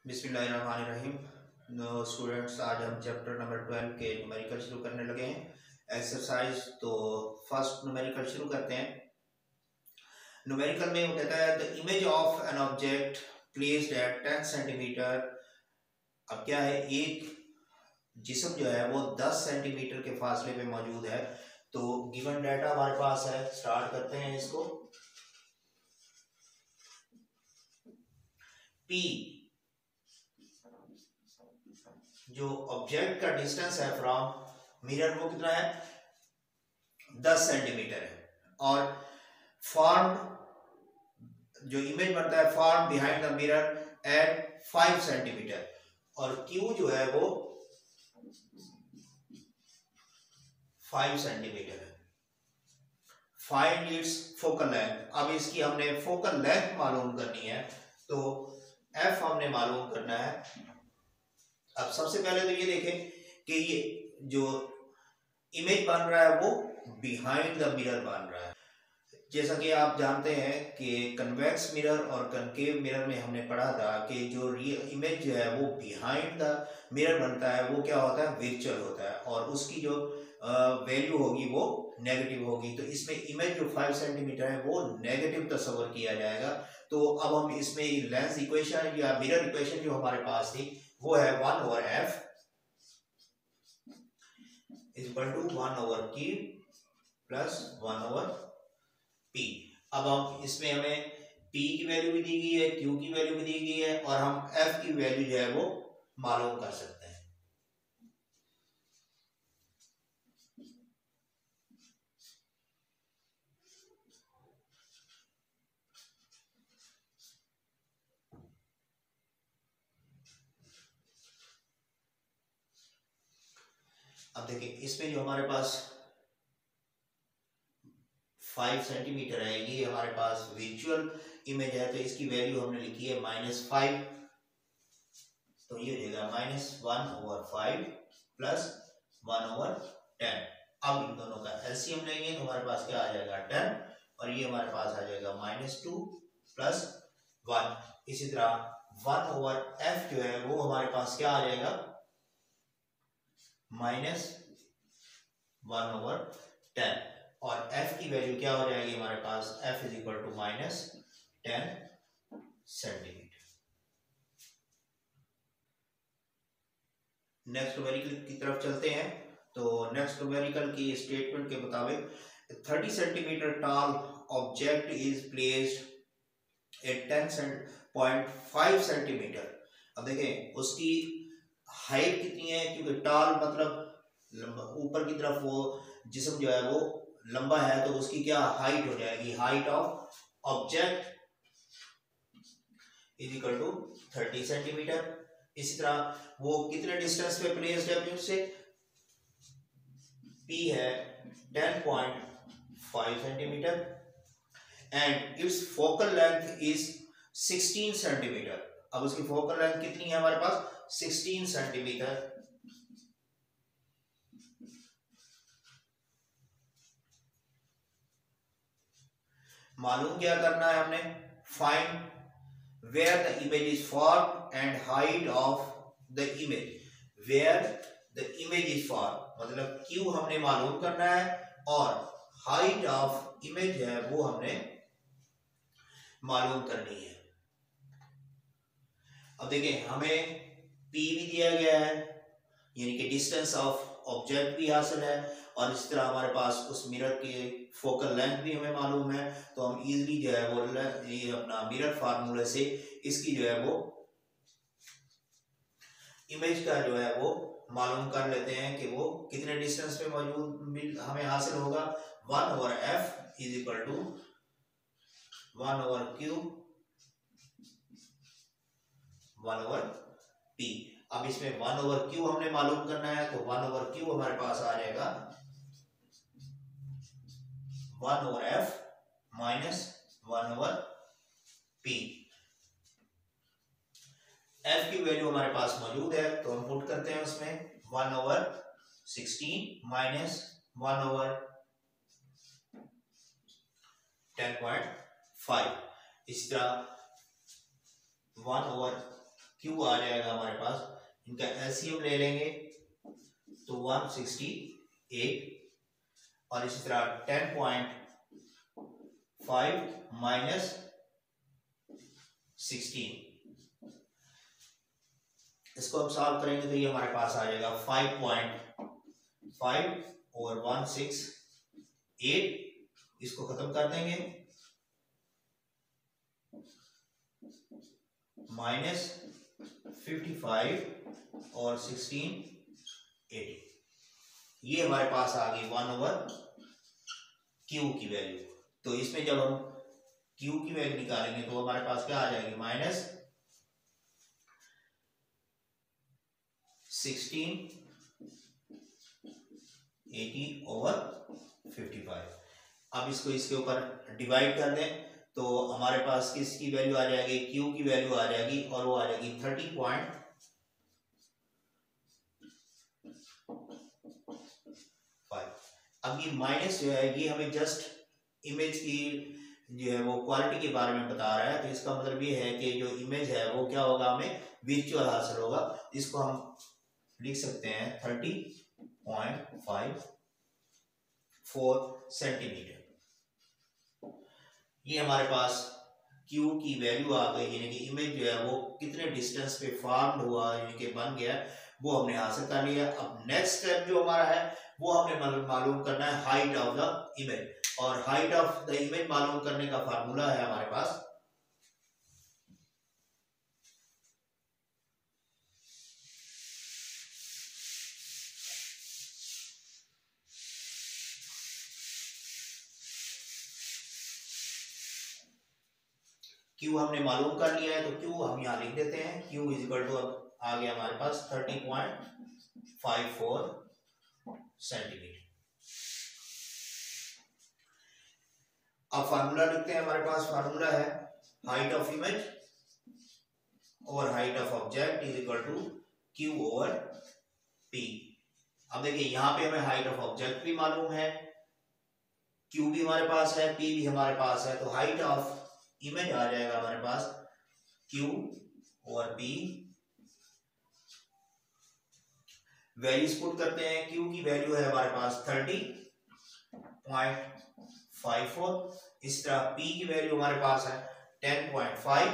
बिस्मिल्लाहिर्रहमानिर्रहीम। स्टूडेंट्स, आज हम चैप्टर नंबर 12 के न्यूमेरिकल शुरू करने लगे हैं। एक्सरसाइज तो फर्स्ट न्यूमेरिकल शुरू करते हैं। न्यूमेरिकल में वो कहता है the image of an object placed at 10 centimetre. अब क्या है, एक जिस्म जो है वो 10 सेंटीमीटर के फासले पे मौजूद है। तो गिवन डाटा हमारे पास है, स्टार्ट करते हैं इसको। P जो ऑब्जेक्ट का डिस्टेंस है फ्रॉम मिरर वो कितना है, 10 सेंटीमीटर है। और फॉर्म जो इमेज बनता है form behind the mirror at 5 centimetre. और Q जो है वो 5 सेंटीमीटर है। Find its focal length. अब इसकी हमने फोकल लेंथ मालूम करनी है, तो F हमने मालूम करना है। अब सबसे पहले तो ये देखें कि ये जो इमेज बन रहा है वो बिहाइंड द मिरर बन रहा है। जैसा कि आप जानते हैं कि कन्वेक्स मिरर और कनकेव मिरर में हमने पढ़ा था कि जो रियल इमेज जो है वो बिहाइंड द मिरर बनता है वो क्या होता है, वर्चुअल होता है, और उसकी जो वैल्यू होगी वो नेगेटिव होगी। तो इसमें इमेज जो 5 सेंटीमीटर है वो नेगेटिव तस्वर किया जाएगा। तो अब हम इसमें लेंस इक्वेशन या मिरर इक्वेशन जो हमारे पास थी वो है 1/f = 1/q प्लस 1/p। अब हम इसमें हमें p की वैल्यू भी दी गई है, q की वैल्यू भी दी गई है, और हम f की वैल्यू जो है वो मालूम कर सकते हैं। अब देखिए इसमें जो हमारे पास 5 सेंटीमीटर है, ये हमारे पास वर्चुअल इमेज है, तो इसकी वैल्यू हमने लिखी है -5। तो ये हो जाएगा -1/5 प्लस 1/10। अब इन दोनों का एलसीएम लेंगे तो हमारे पास क्या आ जाएगा, 10, और ये हमारे पास आ जाएगा -2 प्लस 1। इसी तरह 1/f जो है वो हमारे पास क्या आ जाएगा, -1/10, और f की वैल्यू क्या हो जाएगी हमारे पास, f = -10 सेंटीमीटर। नेक्स्ट न्यूमेरिकल की तरफ चलते हैं। तो नेक्स्ट न्यूमेरिकल की स्टेटमेंट के मुताबिक 30 centimetre tall object is placed at 10.5 centimetre. अब देखें उसकी हाइट कितनी है, क्योंकि टॉल मतलब ऊपर की तरफ वो जिस्म जो है वो लंबा है, तो उसकी क्या हाइट हो जाएगी, हाइट ऑफ ऑब्जेक्ट = 30 सेंटीमीटर। इसी तरह वो कितने डिस्टेंस पे प्लेस्ड है से, P है 10.5 centimetre and it's focal length is 16 centimetre. अब उसकी फोकल लेंथ कितनी है हमारे पास, 16 सेंटीमीटर। मालूम क्या करना है हमने, find where the image is formed and height of the image। where the image is formed मतलब Q हमने मालूम करना है, और height of image है वो हमने मालूम करनी है। अब देखिए हमें P भी दिया गया है, यानी कि डिस्टेंस ऑफ ऑब्जेक्ट भी हासिल है, और इस तरह हमारे पास उस मिरर के फोकल लेंथ भी हमें मालूम है। तो हम इजीली जो है वो ये अपना मिरर फार्मूले से इसकी जो है वो इमेज का जो है वो मालूम कर लेते हैं कि वो कितने डिस्टेंस पे मौजूद हमें हासिल होगा। 1/f = 1/q 1/p। अब इसमें 1/q हमने मालूम करना है, तो 1/q हमारे पास आ जाएगा 1/f - 1/p। f की वैल्यू हमारे पास मौजूद है, तो हम पुट करते हैं उसमें 1/16 माइनस 1/10.5। इस तरह 1/10 क्यू आ जाएगा हमारे पास, इनका एलसीएम ले लेंगे तो 168, और इसी तरह 10.5 माइनस 16, इसको हम सॉल्व करेंगे तो ये हमारे पास आ जाएगा 5.5 और 168, इसको खत्म कर देंगे, माइनस 55 और 16 80, ये हमारे पास आ गई 1/q की वैल्यू। तो इसमें जब हम q की वैल्यू निकालेंगे तो हमारे पास क्या आ जाएगी, माइनस 1680/55। अब इसको इसके ऊपर डिवाइड कर दें तो हमारे पास किसकी वैल्यू आ जाएगी, q की वैल्यू आ जाएगी, और वो आ जाएगी 30.5। अब ये माइनस जो है ये हमें जस्ट इमेज की जो है वो क्वालिटी के बारे में बता रहा है, तो इसका मतलब ये है कि जो इमेज है वो क्या होगा, हमें विजुअल हासिल होगा। इसको हम लिख सकते हैं 30.54 सेंटीमीटर। ये हमारे पास Q की वैल्यू आ गई, यानी कि इमेज जो है वो कितने डिस्टेंस पे फॉर्म हुआ, यानी कि बन गया, वो हमने हासिल कर लिया। अब नेक्स्ट स्टेप जो हमारा है वो हमने मालूम करना है हाइट ऑफ द इमेज, और हाइट ऑफ द इमेज मालूम करने का फार्मूला है हमारे पास Q हमने मालूम कर लिया है, तो Q हम यहाँ लिख देते हैं, Q इज इक्वल टू अब आ गया हमारे पास 30.54 सेंटीमीटर। अब फार्मूला लिखते हैं, हमारे पास फार्मूला है हाइट ऑफ इमेज और height of object is equal to Q over P। अब देखिए यहाँ पे हमें हाइट ऑफ ऑब्जेक्ट भी मालूम है, Q भी हमारे पास है, P भी हमारे पास है, तो हाइट ऑफ इमेज आ जाएगा हमारे पास Q और P। वैल्यूज पुट करते हैं, Q की वैल्यू है हमारे पास 30.54, इस तरह P की वैल्यू हमारे पास है 10.5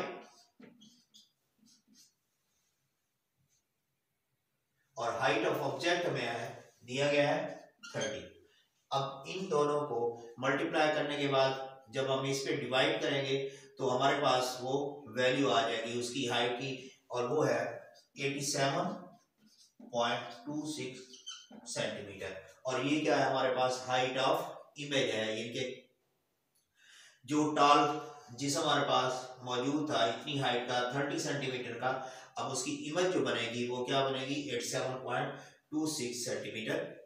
और हाइट ऑफ ऑब्जेक्ट हमें दिया गया है 30। अब इन दोनों को मल्टीप्लाई करने के बाद जब हम इस पे डिवाइड करेंगे तो हमारे पास वो वैल्यू आ जाएगी उसकी हाइट की, और वो है 87.26 सेंटीमीटर। और ये क्या है, हमारे पास हाइट ऑफ इमेज है, इनके जो टॉल जिस हमारे पास मौजूद था इतनी हाइट का 30 सेंटीमीटर का, अब उसकी इमेज जो बनेगी वो क्या बनेगी, 87.26 सेंटीमीटर